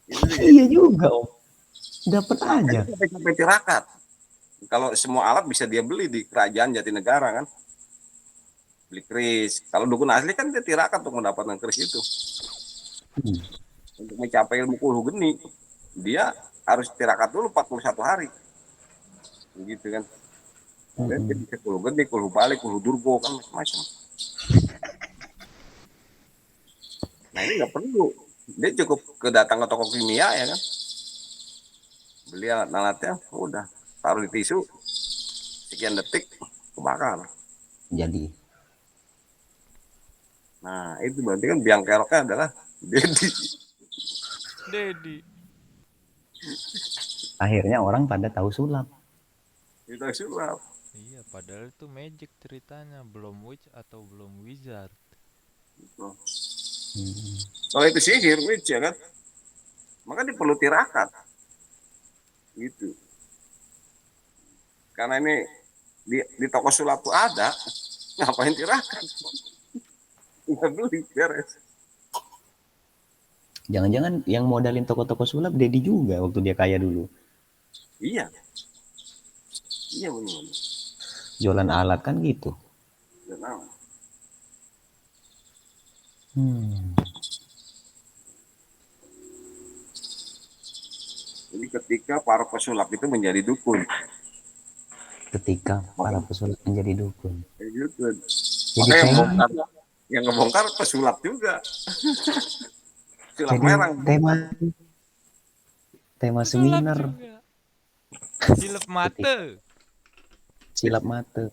Itu dia. Iya juga om, dapat aja. Makanya sampai tirakat. Kalau semua alat bisa dia beli di kerajaan Jatinegara kan, beli keris. Kalau dukun asli kan dia tirakat untuk mendapatkan keris itu. Hmm. Untuk mencapai ilmu kuluh geni, dia harus tirakat dulu 41 hari. Begitu kan. Kemudian dia Hmm. bisa kuluh geni, kuluh balik, kuluh durgo kan macam-macam. Nah ini nggak perlu. Dia cukup kedatang ke toko kimia ya kan. Beli alat-alatnya, udah taruh di tisu, sekian detik kebakar. Jadi Nah itu berarti kan biang keroknya adalah Dedi. Dedi. akhirnya orang pada tahu sulap. Itu sulap. Iya, padahal itu magic ceritanya, belum witch atau belum wizard. Gitu. Hmm. Kalau itu sihir, witch ya kan, maka dia perlu tirakat. Gitu. Karena ini di toko sulap tuh ada, ngapain tirakat? Nggak beli, beres. Jangan-jangan yang modalin toko-toko sulap Dedi juga waktu dia kaya dulu. Iya, iya benar. Jualan alat kan gitu. Nah, Hmm. jadi ketika para pesulap itu menjadi dukun, Ketika maka para pesulap menjadi dukun. jadi dukun. Jadi Maka tema yang ngebongkar pesulap juga, sulap jadi merah. tema tema Sulap seminar juga. Silap ketika mata. silap mata.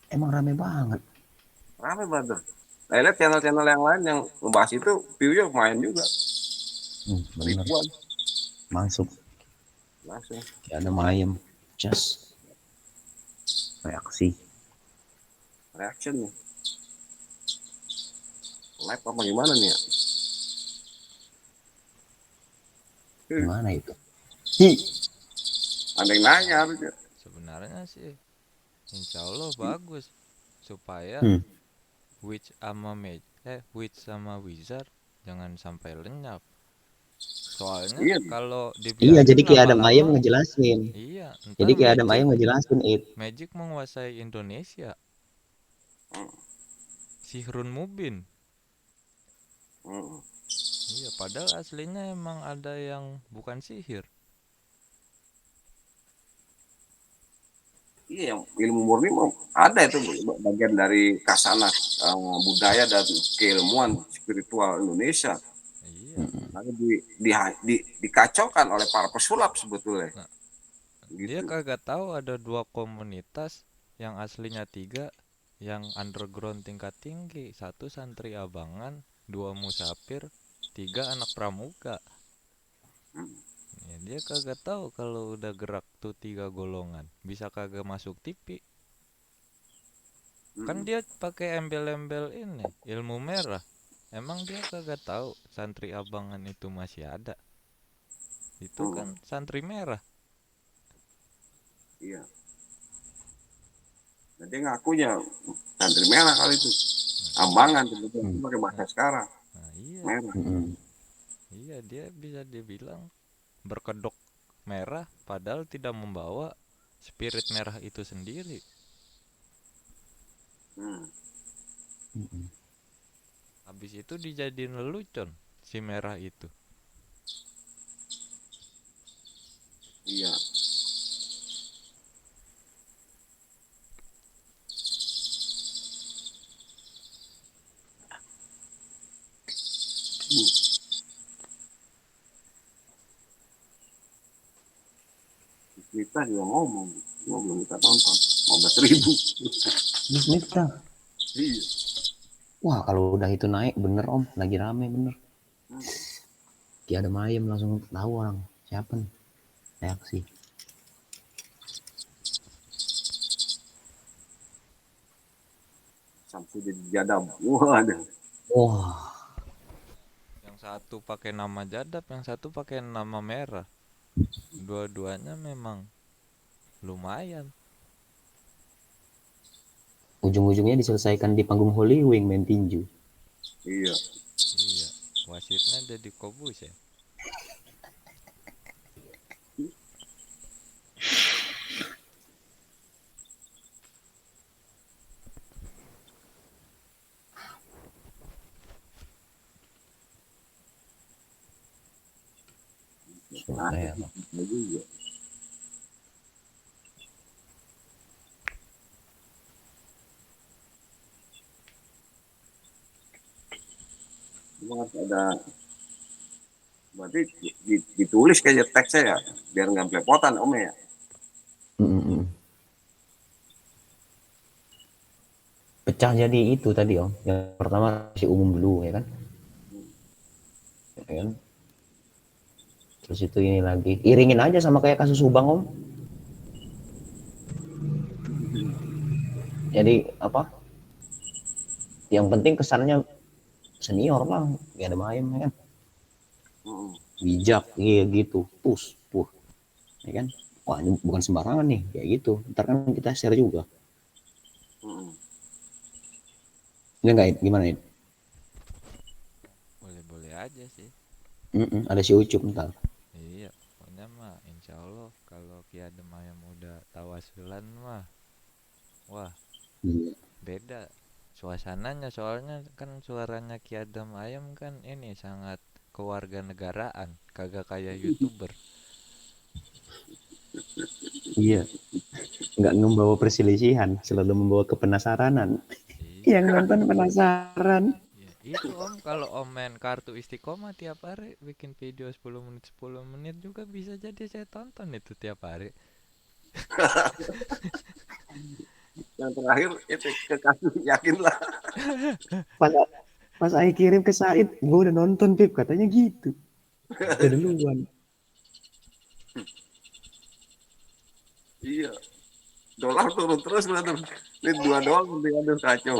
Emang rame banget. Rame brother. Saya lihat channel-channel yang lain yang membahas itu, view-nya main juga. Bener Ribuan masuk langsung. kayak ada mayem just reaksi Reaction nih. Live apa gimana nih ya? gimana itu. Hi. Ada yang nanya harusnya. Sebenarnya sih insya Allah bagus supaya Hmm. witch sama wizard jangan sampai lenyap. Soalnya Iya, kalau Iya dibiarin jadi kayak Adam Ayem lama-lama, ngejelasin. iya, Jadi ntar kayak Adam magic Ayem ngejelasin it. magic menguasai Indonesia. hmm, Sihrun Mubin. hmm. Iya, padahal aslinya emang ada yang bukan sihir. Iya, yang ilmu murni ada itu bagian dari kasana budaya dan keilmuan spiritual Indonesia. Iya. Lalu dikacaukan oleh para pesulap sebetulnya. Nah, dia Gitu. kagak tahu ada dua komunitas yang aslinya tiga, yang underground tingkat tinggi, satu santri abangan, dua musafir, tiga anak pramuka. Hmm. Ya, dia kagak tahu kalau udah gerak tuh tiga golongan, bisa kagak masuk TV. Kan Hmm. dia pakai embel-embel ini, ilmu merah. Emang dia kagak tahu santri abangan itu masih ada. Itu Hmm. kan santri merah. Iya. Jadi ngakunya santri merah kali itu. Nah, Ambangan sebetulnya itu Hmm. pakai bahasa nah, sekarang. nah iya, Merah. Hmm. iya dia bisa dibilang berkedok merah padahal tidak membawa spirit merah itu sendiri. Hmm. Hmm. Habis itu dijadiin lelucon si merah itu. Iya. Hmm. Kita juga ngomong, gua belum kita tonton 15.000. Bismillah. Iya. Wah kalau udah itu naik bener om lagi rame bener. Hmm. Kayak ada mayem langsung tahu orang siapa nih reaksi. Samsudin Jadam. Wah, ada. Wah Yang satu pakai nama Jadap, yang satu pakai nama merah. Dua-duanya memang lumayan. ujung-ujungnya diselesaikan di panggung Holy Wing main tinju. Iya. Iya, wasitnya jadi Kobus ya. Surat Nah, merah. itu juga. Cuma harus ada, berarti ditulis kayak teksnya ya, biar nggak belepotan om ya. Mm-mm. Pecah jadi itu tadi om. Yang pertama si umum dulu ya kan. Ya kan? Terus itu ini lagi. Iringin aja sama kayak kasus Subang om. Jadi apa? Yang penting kesannya senior lah. Kayak ada main ya kan. Hmm. Bijak iya gitu. Puh. Ya kan. Wah ini bukan sembarangan nih. Kayak gitu. Ntar kan kita share juga. Hmm. Ini enggak gimana ini? Boleh-boleh aja sih. Ada si Ucup ntar. Iya, pokoknya mah insya Allah kalau Ki Adem Ayam udah tawasulan mah, wah Iya. beda suasananya. Soalnya kan suaranya Ki Adem Ayam kan ini sangat kewarganegaraan, kagak kayak YouTuber. Iya. Nggak membawa perselisihan. Selalu membawa kepenasaranan. Yang Iya, nonton penasaran. iya. Itu Om, kalau Om main kartu istiqomah tiap hari bikin video 10 menit juga bisa jadi saya tonton itu tiap hari. Yang terakhir itu kekasih yakin lah. Pas pas Ai kirim ke Said, gue udah nonton Pip katanya gitu. Udah Iya. duluan. Iya. Dolar turun terus berarti. Ini dua doang nanti ada kacau.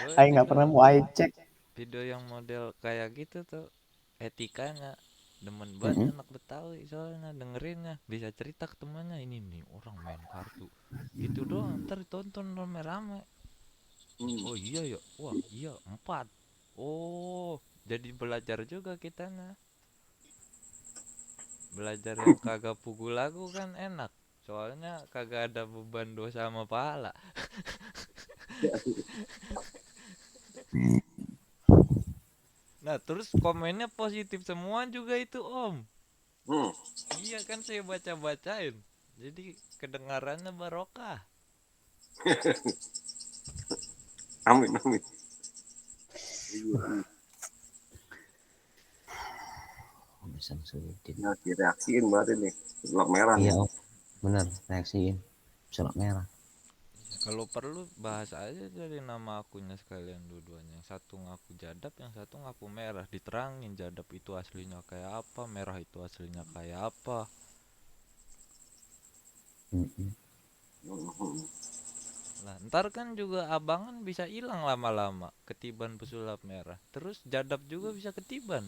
Gue Ai nggak juga pernah mau Ai cek. video yang model kayak gitu tuh etikanya demen banget Mm-mm. anak Betawi, soalnya dengerinnya bisa cerita ke temannya, ini nih orang main kartu gitu doang, ntar tonton rame-rame. Hmm. Oh iya ya, wah iya empat, oh jadi belajar juga kitanya. Belajar yang kagak pugu lagu kan enak, soalnya kagak ada beban dosa sama pahala. Nah terus komennya positif semua juga itu Om. Hmm. Iya kan saya baca-bacain, jadi kedengarannya barokah. Amin amin. Iya, iya. Bisa sulitin. Nah, direaksiin berarti nih. Gelap merah Iya nih. om, bener reaksiin. Surat merah. Iya, kalau perlu bahas aja dari nama akunnya sekalian dua-duanya. Yang satu ngaku jadap, yang satu ngaku merah. Diterangin jadap itu aslinya kayak apa, merah itu aslinya kayak apa. Mm-mm. Hmm. Lah ntar kan juga abangan bisa hilang lama-lama ketiban pesulap merah. Terus jadap juga bisa ketiban.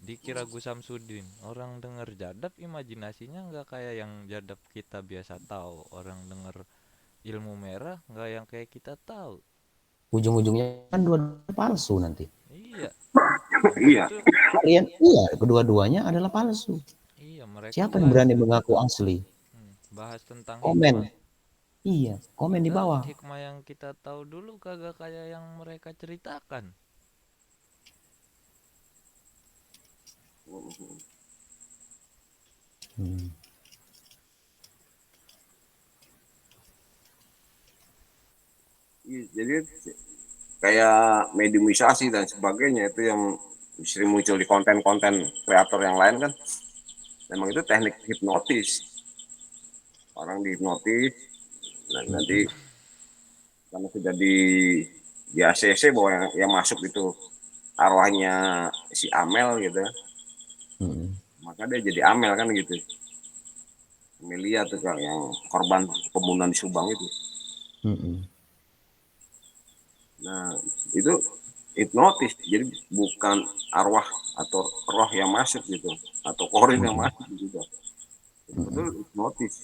Dikira Gus Samsudin, orang denger jadap imajinasinya nggak kayak yang jadap kita biasa tahu. Orang denger ilmu merah nggak yang kayak kita tahu. Ujung-ujungnya kan dua palsu nanti. Iya, Iya. itu. Kalian iya, kedua-duanya adalah palsu. Iya, mereka Siapa yang bahas berani mengaku asli? bahas tentang Komen. hikmah. Iya, komen di Kita bawah. hikmah yang kita tahu dulu kagak kayak yang mereka ceritakan. Hmm. Iya, jadi kayak mediumisasi dan sebagainya itu yang sering muncul di konten-konten kreator yang lain kan. Memang itu teknik hipnotis. Orang dihipnotis dan nanti karena sudah di ACC bahwa yang masuk itu arwahnya si Amel gitu, Mm-mm. maka dia jadi Amel kan gitu. Amelia tuh yang korban pembunuhan di Subang itu. Mm-mm. Nah itu hipnotis, jadi bukan arwah atau roh yang masuk gitu atau korin yang Mm-mm. masuk gitu. Betul Mm-mm. hipnotis.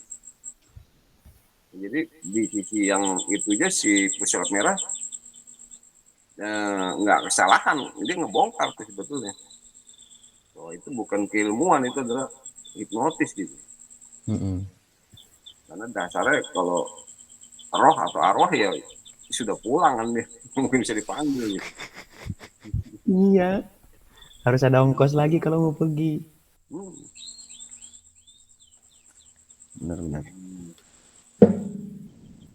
Jadi di sisi yang itu aja si pesulap merah nggak kesalahan, dia ngebongkar tuh sebetulnya. Oh, itu bukan keilmuan, itu adalah hipnotis gitu. Mm-mm. Karena dasarnya kalau roh atau arwah ya sudah pulang kan dia, mungkin bisa dipanggil gitu. Iya. Harus ada ongkos lagi kalau mau pergi. Hmm. Benar-benar.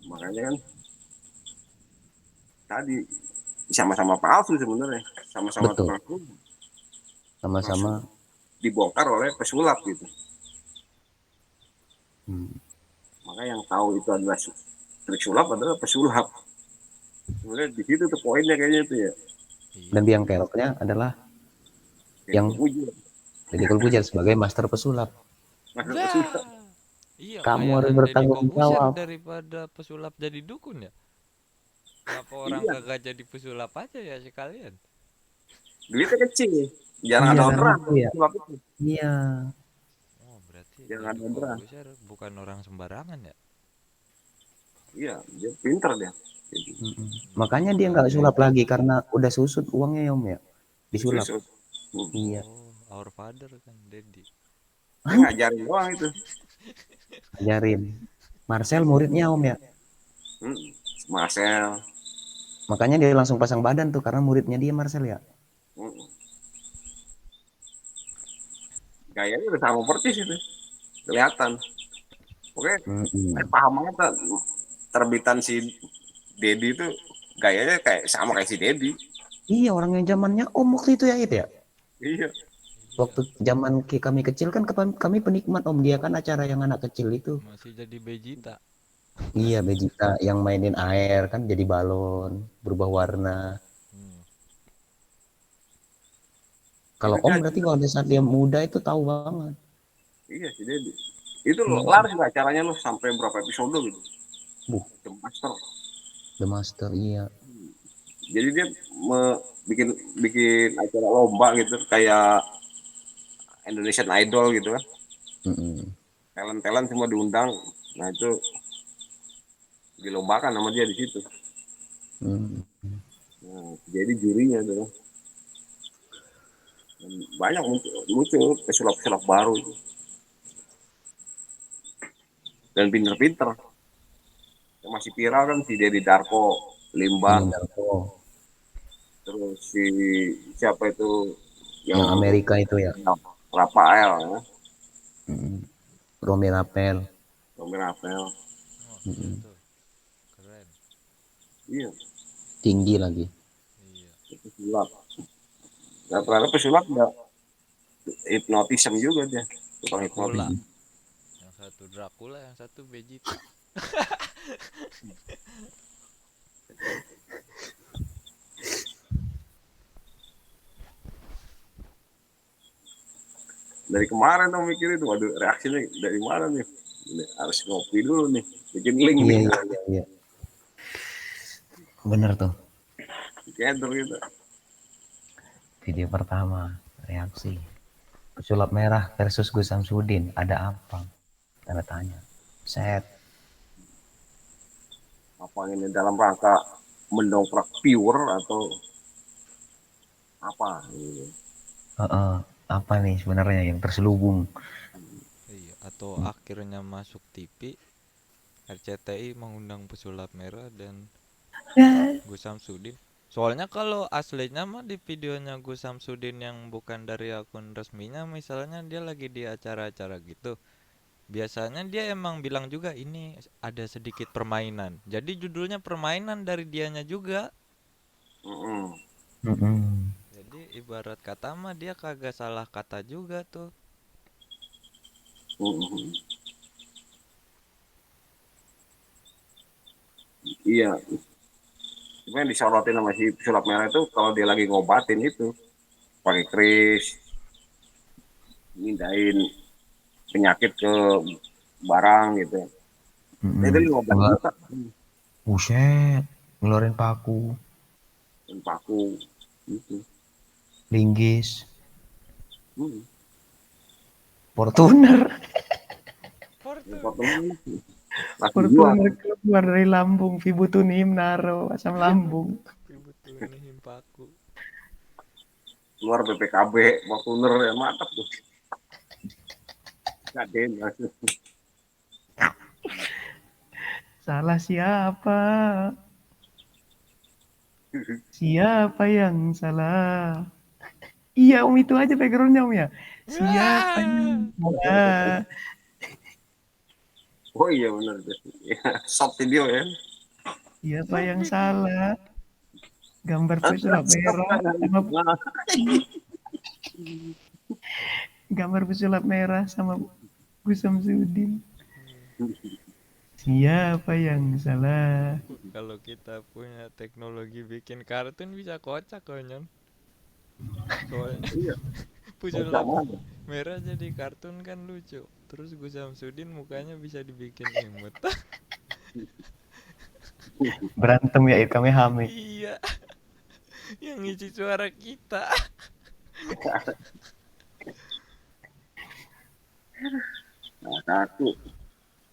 Makanya kan tadi sama-sama palsu sebenarnya, sama-sama Betul. tukang sulap, Sama-sama. langsung dibongkar oleh pesulap gitu. Hmm. Maka yang tahu itu adalah trik sulap adalah pesulap. Sebenarnya di situ tuh poinnya kayaknya itu ya. Iya. Dan biang keroknya adalah Jadi yang kepuji, Deddy Corbuzier sebagai master pesulap. masuk pesulap. Dah. Iya, Kamu harus khayalan Deddy bertanggung Kobuser jawab. daripada pesulap jadi dukun ya. Kenapa orang Iya, kagak jadi pesulap aja ya sekalian? duitnya kecil, jarang Iya ada karena orderan itu buat ya. pesulap itu, Iya. Oh, berarti jarang ada Deddy orderan. Kobuser bukan orang sembarangan ya? Iya, dia pinter dia. Jadi, Mm-mm. Makanya dia nggak Makanya sulap lagi karena udah susut uangnya ya Om ya. Disulap. susut. Iya. oh, Our Father kan Deddy. Dia ngajarin doang itu. Ajarin. Marcel muridnya Om ya. Hmm. Marcel. Makanya dia langsung pasang badan tuh karena muridnya dia Marcel ya. Hmm. Gayanya udah sama persis itu, kelihatan. Oke, saya Mm-mm. paham banget tuh, terbitan si Dedi itu gayanya kayak sama kayak si Dedi. Iya orang yang zamannya Om waktu itu ya itu ya. Iya, Iya, Waktu zaman kami kecil kan kami penikmat Om dia kan acara yang anak kecil itu. masih jadi Vegeta. Iya Vegeta yang mainin air kan jadi balon berubah warna. Hmm. Kalau itu Om dia. berarti kalau di saat dia muda itu tahu banget. Iya si Dedi. Itu lo Hmm. laris lah acaranya lo sampai berapa episode gitu. Buh, The Master. The Master iya. Jadi dia bikin bikin acara lomba gitu kayak Indonesian Idol gitu kan. Mm-mm. Talent-talent semua diundang. Nah itu dilombakan sama dia di situ. Mm. Nah, jadi jurinya tuh kan. Dan banyak muncul pesulap-pesulap baru itu. Dan pinter-pinter. Yang masih viral kan si Dedi Darko, Iya Limbang, Darko. terus si siapa itu yang Yang Amerika itu ya. Rafael, ya, Mm-mm. Romi Rapel. Romi Rafael. Oh, iya Mm-mm. tuh. Keren. Iya, Tinggi lagi. Iya. itu sulap. Nah, ternyata pesulap ya hipnotism juga dia, tukang hipnotis. Dracula. Yang satu Dracula, yang satu Vegeta. Dari kemarin tuh mikir itu, waduh reaksinya dari mana nih? Ini harus ngopi dulu nih, bikin link Iya nih, iya iya iya. Bener tuh. gather gitu. Video pertama reaksi. Pesulap merah versus Gus Samsudin. Ada apa? Tanda tanya. Set. Apa ini dalam rangka mendongkrak viewer atau apa? Gitu. Heeh. Apa nih sebenarnya yang terselubung? Iya, atau akhirnya masuk TV, RCTI mengundang pesulap merah dan Gus Samsudin. Soalnya kalau aslinya mah di videonya Gus Samsudin yang bukan dari akun resminya, misalnya dia lagi di acara-acara gitu. Biasanya dia emang bilang juga ini ada sedikit permainan. Jadi judulnya permainan dari dianya juga. Mm-mm. Mm-mm. Jadi ibarat kata mah dia kagak salah kata juga tuh. Mm-mm. Iya, cuma yang disorotin sama si sulap merah itu kalau dia lagi ngobatin itu pakai kris, mindahin penyakit ke barang gitu. Dia Mm-mm. tadi ngobat buta Buset. Ngeluarin paku. dan paku gitu. Linggis. Hmm. Fortuner. Yang Fortune. pertama langsung jual. Fortuner keluar dari lambung. Vibutunim naro asam lambung. Ibu tuh nih paku. Keluar BPKB, Fortuner ya mantap tuh. Gaden. Salah siapa? Siapa yang salah? Iya Om, itu aja backgroundnya Om ya. Siapa yang salah? Oh iya benar tuh. Ya, short video ya. Siapa yang salah? Gambar pesulap merah sama Nah, gambar pesulap merah sama Gus Samsudin. Siapa yang salah? Kalau kita punya teknologi bikin kartun bisa kocak konyon. Soalnya iya, kocak pesulap banget. merah jadi kartun kan lucu. Terus Gus Samsudin mukanya bisa dibikin imut. Berantem ya Kamehameha. Iya, yang ngisi suara kita. Nah, satu.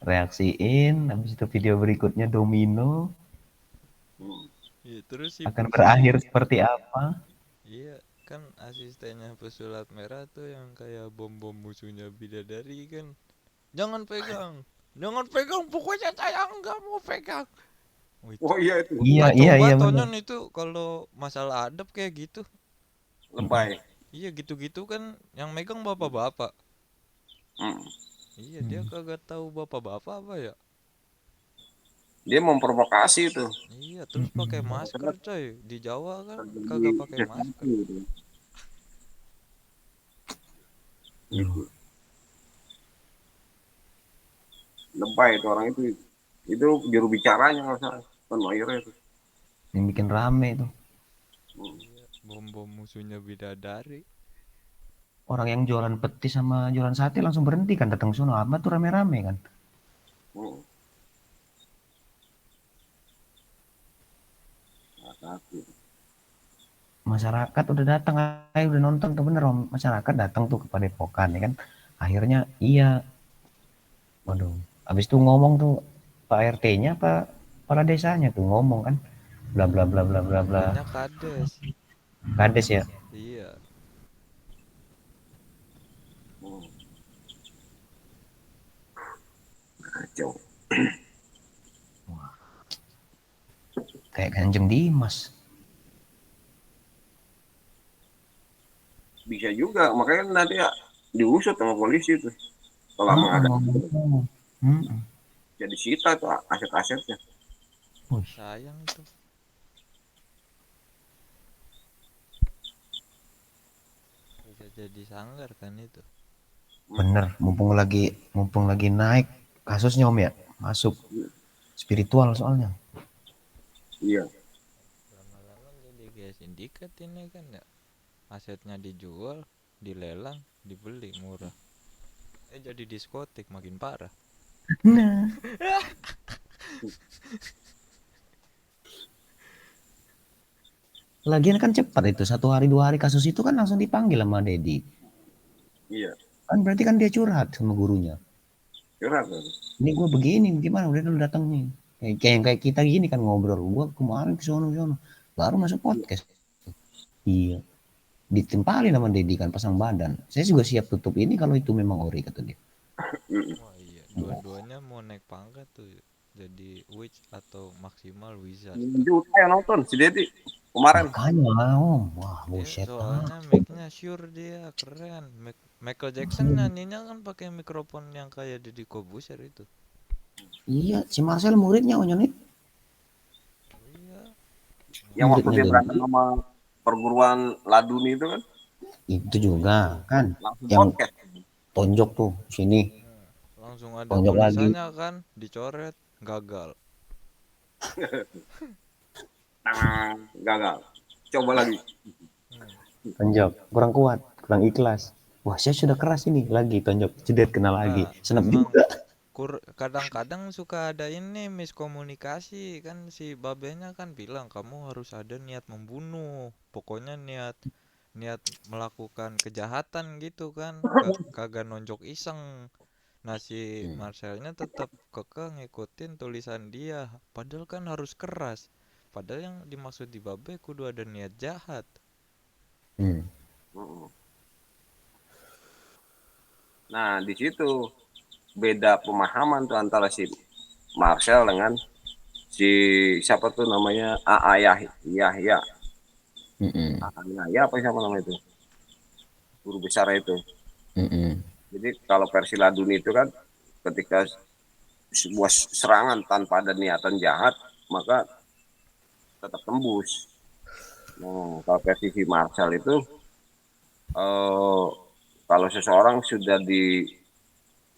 Reaksiin, habis itu video berikutnya domino Hmm. Iya, terus akan berakhir seperti apa? iya, kan asistennya pesulap merah tuh yang kayak bom-bom musuhnya bidadari kan. Jangan pegang. Jangan pegang, pokoknya saya nggak mau pegang. Wih, Oh iya itu Iya, nah, iya, coba iya benar. tonton itu kalau masalah adab kayak gitu. lebay. Iya, gitu-gitu kan yang megang bapak-bapak. Hmm. Iya, dia kagak tahu bapak-bapak apa ya. Dia memprovokasi itu. Iya, terus pakai masker coy. Di Jawa kan Terjadi kagak pakai sesuatu masker. gitu. Gitu. Lebay itu orang itu. Itu juru bicaranya nggak salah. Kan akhirnya itu. Yang bikin rame itu. Hmm. Iya, bom-bom musuhnya bidadari. Orang yang jualan petis sama jualan sate langsung berhenti kan, datang sono amat tuh rame-rame kan. Hmm. Nah, satu. Masyarakat udah datang, ayo udah nonton tuh bener Om. Masyarakat datang tuh ke Padepokan ya kan. Akhirnya iya, waduh. Habis itu ngomong tuh Pak RT-nya apa kepala desanya tuh ngomong kan. Bla bla bla bla bla bla. Namanya kades. Kades ya. Iya. Hmm. Kacau. Kayak Kanjeng Dimas. Bisa juga, makanya nanti ya diusut sama polisi tuh. Kalau ada Ngomong. jadi sita tuh aset-asetnya. Wih, Sayang itu. Bisa jadi sanggar kan itu. bener, mumpung lagi naik kasusnya Om ya. Masuk spiritual soalnya. Iya. Lama-lama jadi kayak sindikat ini kan ya. Asetnya dijual, dilelang, dibeli murah. Jadi diskotik makin parah. Nah, lagian kan cepat itu, 1 hari 2 hari kasus itu kan langsung dipanggil sama Dedi. Iya. Kan berarti kan dia curhat sama gurunya. Curhat kan. Ini gue begini, gimana? Udah dulu datang nih. Kayak kita gini kan ngobrol. Gue kemarin ke sono sono, baru masuk podcast. Iya, ditimpalin sama Dedi kan pasang badan. Saya juga siap tutup ini kalau itu memang ori kata dia. Wah iya, dua-duanya mau naik pangkat tuh. Jadi witch atau maksimal wizard. Juta yang nonton si Dedi kemarin. Makanya Om, wah Dia buset. soalnya mic-nya sure dia keren. Michael Jackson nyanyinya kan pakai mikrofon yang kayak Deddy Corbuzier itu. Iya, si Marcel muridnya Onyon itu. Iya. Yang waktu Muridnya dia Dedi. berantem sama perguruan Laduni itu kan Itu juga kan langsung yang podcast. tonjok tuh sini, Langsung ada tonjok lagi. tulisannya kan, dicoret, gagal. Tang, gagal. Coba lagi. Tonjok kurang kuat, kurang ikhlas. Wah, saya sudah keras ini lagi tonjok, cedek kena lagi. Nah, Senep emang juga. kadang-kadang suka ada ini miskomunikasi kan, si babenya kan bilang kamu harus ada niat membunuh, pokoknya niat niat melakukan kejahatan gitu kan, kagak nonjok iseng. Nah si Marcelnya tetap kekeh ngikutin tulisan dia, padahal kan harus keras. Padahal yang dimaksud di babe kudu ada niat jahat. Hmm. Mm-mm. Nah, di situ beda pemahaman tuh antara si Marcel dengan si siapa tuh namanya AA Yahya. Mm-mm. AA Yahya apa siapa namanya itu? Guru besar itu. Mm-mm. Jadi kalau versi Laduni itu kan ketika sebuah serangan tanpa ada niatan jahat, maka tetap tembus. Nah, kalau versi si Marcel itu eh, kalau seseorang sudah di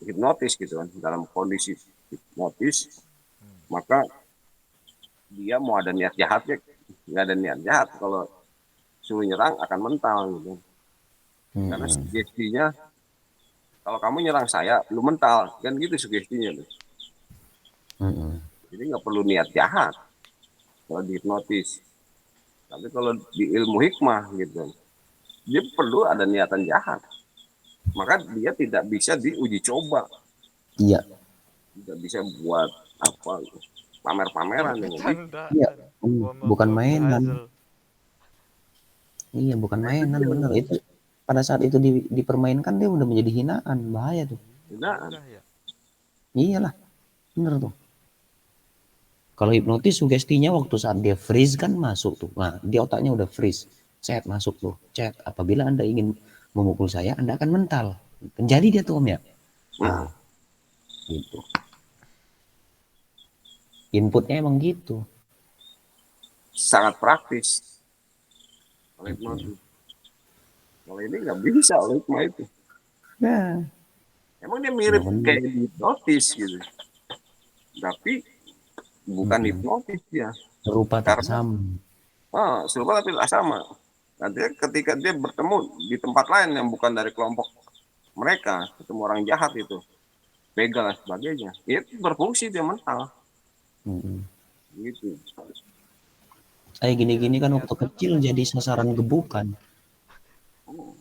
hipnotis gitu kan, dalam kondisi hipnotis, maka dia mau ada niat jahatnya, nggak ada niat jahat. Kalau suruh nyerang akan mental gitu. Karena Mm-mm. sugestinya, kalau kamu nyerang saya, lu mental. Kan gitu sugestinya tuh. Mm-mm. Jadi nggak perlu niat jahat kalau di hipnotis. Tapi kalau di ilmu hikmah gitu, dia perlu ada niatan jahat. Maka dia tidak bisa diuji coba, Iya, tidak bisa buat apa pamer-pameran yang gitu. iya. Bercandaan. Bukan Buang-buang mainan. puzzle. Iya, bukan Nah, itu mainan, dia bener. Itu pada saat itu dipermainkan dia udah menjadi hinaan, bahaya tuh. hinaan. Udah ya. Iyalah, bener tuh. Kalau hipnotis sugestinya waktu saat dia freeze kan masuk tuh. Nah, di otaknya udah freeze. Set masuk tuh. Chat. Apabila Anda ingin memukul saya, Anda akan mental. Jadi dia tuh Om ya. Nah, Ah, gitu. Inputnya emang gitu. sangat praktis oleh Mm-mm. hipnotis. Kalau ini nggak bisa oleh hikmah itu. Nah, Emang dia ya mirip bener. kayak hipnotis gitu. Tapi bukan Mm-mm. hipnotis ya. Serupa tak Karena sama. serupa tapi tidak sama. Nanti ketika dia bertemu di tempat lain yang bukan dari kelompok mereka, ketemu orang jahat itu, begal dan sebagainya, itu berfungsi dia mental Mm-mm. gitu. Saya Iya, gini-gini kan waktu niatnya kan kecil memang jadi bukan sasaran dari gebukan. Oh,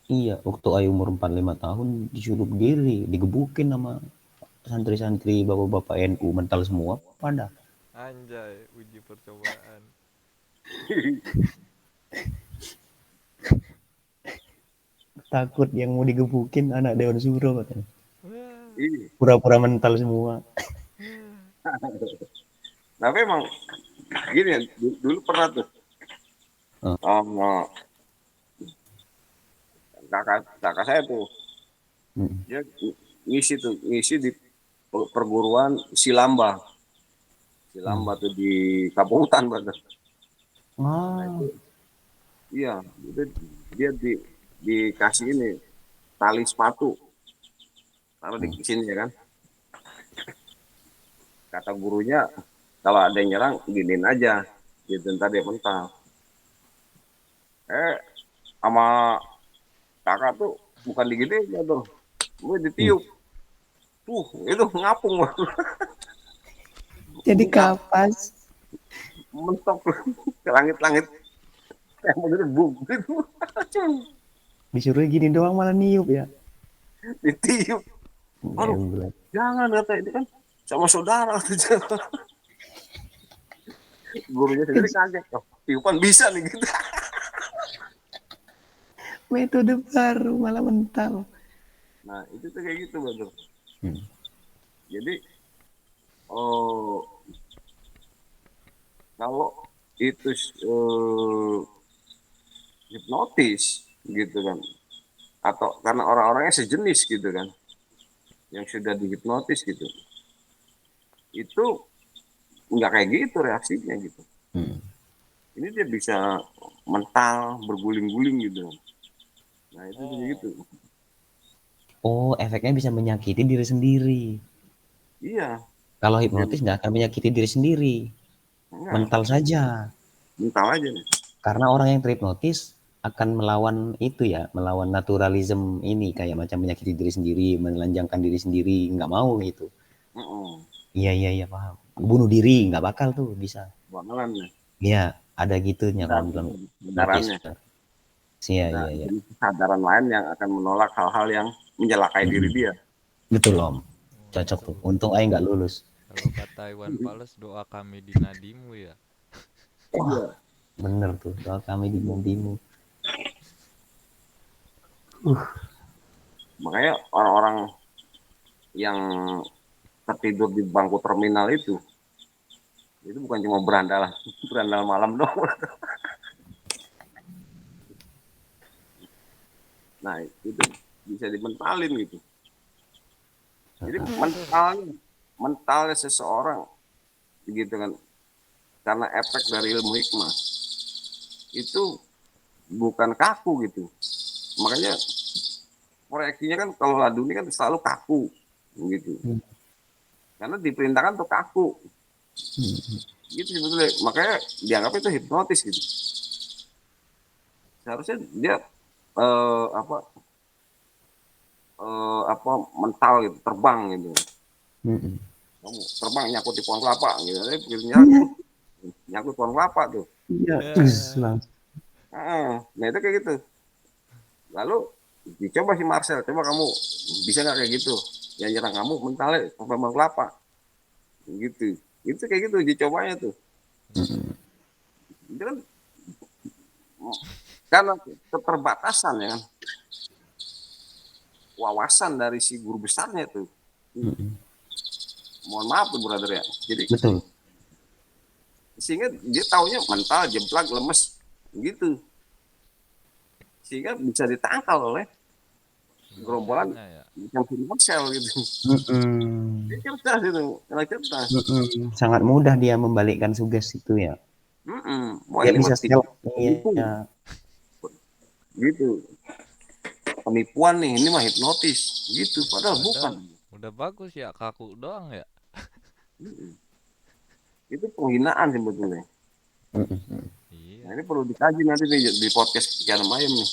Iya, waktu Ayu umur 45 tahun disuruh berdiri, digebukin sama santri-santri bapak-bapak NU mental semua pada anjay uji percobaan. takut yang mau digebukin anak Dewan Suro katanya. Wah, iya. Pura-pura mental semua. Tapi emang gini ya, dulu pernah tuh Oh. kakak kakak saya tuh Mm. dia ngisi di perguruan Silamba. Silamba tuh di Kabupaten Banten. Nah Ah, itu iya, itu dia dikasih ini tali sepatu taruh di sini ya kan. Kata gurunya kalau ada yang nyerang giniin aja gitu ntar dia mental. Sama kakak tuh bukan diginiin ya tuh, gue mm. ditiup. Itu ngapung Jadi ngap kapas mentok ke langit-langit kayak begitu bung gitu. disuruh gini doang malah niup ya. Ditiup. Aduh, Gemblet. jangan kata ini kan sama saudara. Gurunya sendiri kaget. Oh, tiupan bisa nih gitu. Metode baru malah mental. Nah, itu tuh kayak gitu, Bro. Hmm. Jadi, oh, kalau itu hipnotis gitu kan, atau karena orang-orangnya sejenis gitu kan, yang sudah dihipnotis gitu, itu nggak kayak gitu reaksinya gitu. Hmm. Ini dia bisa mental, berguling-guling gitu. Nah, itu tuh kayak gitu. Oh, efeknya bisa menyakiti diri sendiri. Iya, Kalau dan hipnotis nggak akan menyakiti diri sendiri. enggak, Mental saja. mental aja nih. Karena orang yang terhipnotis akan melawan itu ya, melawan naturalism ini kayak macam menyakiti diri sendiri, menelanjangkan diri sendiri, nggak mau gitu. Heeh. Iya iya iya paham. Bunuh diri nggak bakal tuh bisa. Bakalan nih. Iya ada gitunya Ada kalau dalam hipnotis. kesadarannya. Iya Ada iya iya. jenis kesadaran lain yang akan menolak hal-hal yang mencelakai diri Mm-mm. dia. Betul om. Oh, Cocok itu tuh. Untung aja nggak lulus. kalau kata Iwan Fals doa kami di nadimu ya. Iya. Bener tuh, doa kami di Bimo. Makanya orang-orang yang tertidur di bangku terminal itu bukan cuma berandal berandal malam doang. Nah itu bisa dimentalin gitu. Jadi mentalnya seseorang gitu kan, karena efek dari ilmu hikmah itu bukan kaku gitu. Makanya proyeksinya kan kalau laduni kan selalu kaku gitu. Karena diperintahkan untuk kaku. Gitu sebetulnya. Makanya dianggap itu hipnotis gitu. Seharusnya dia apa mental gitu, terbang gitu. Kamu terbang nyangkut di pohon kelapa gitu. Tapi pikirnya nyangkut pohon kelapa tuh. Iya, Ya. Nah itu kayak gitu. Lalu dicoba si Marcel, coba kamu bisa nggak kayak gitu? Yang nyerang kamu mentalnya pohon kelapa, gitu. Itu kayak gitu dicobanya tuh. Itu kan karena keterbatasan ya kan, wawasan dari si guru besarnya tuh. Mohon maaf tuh brother ya. Jadi betul. sehingga dia taunya mental, jeblak, lemes gitu. Sehingga bisa ditangkal oleh gerombolan Dosanya ya. yang Marcel gitu. Dia cerdas itu, sangat cerdas. Sangat mudah dia membalikkan suges itu ya. Wah Dia ini bisa mah self, penipu, iya. gitu. Penipuan nih, ini mah hipnotis, gitu. Padahal bukan. Padahal udah bagus ya, kaku doang ya. Mm-mm. Itu penghinaan sebetulnya. Mm-mm. Nah Iya. ini perlu dikaji nanti nih di podcast Pikiran Mayem nih.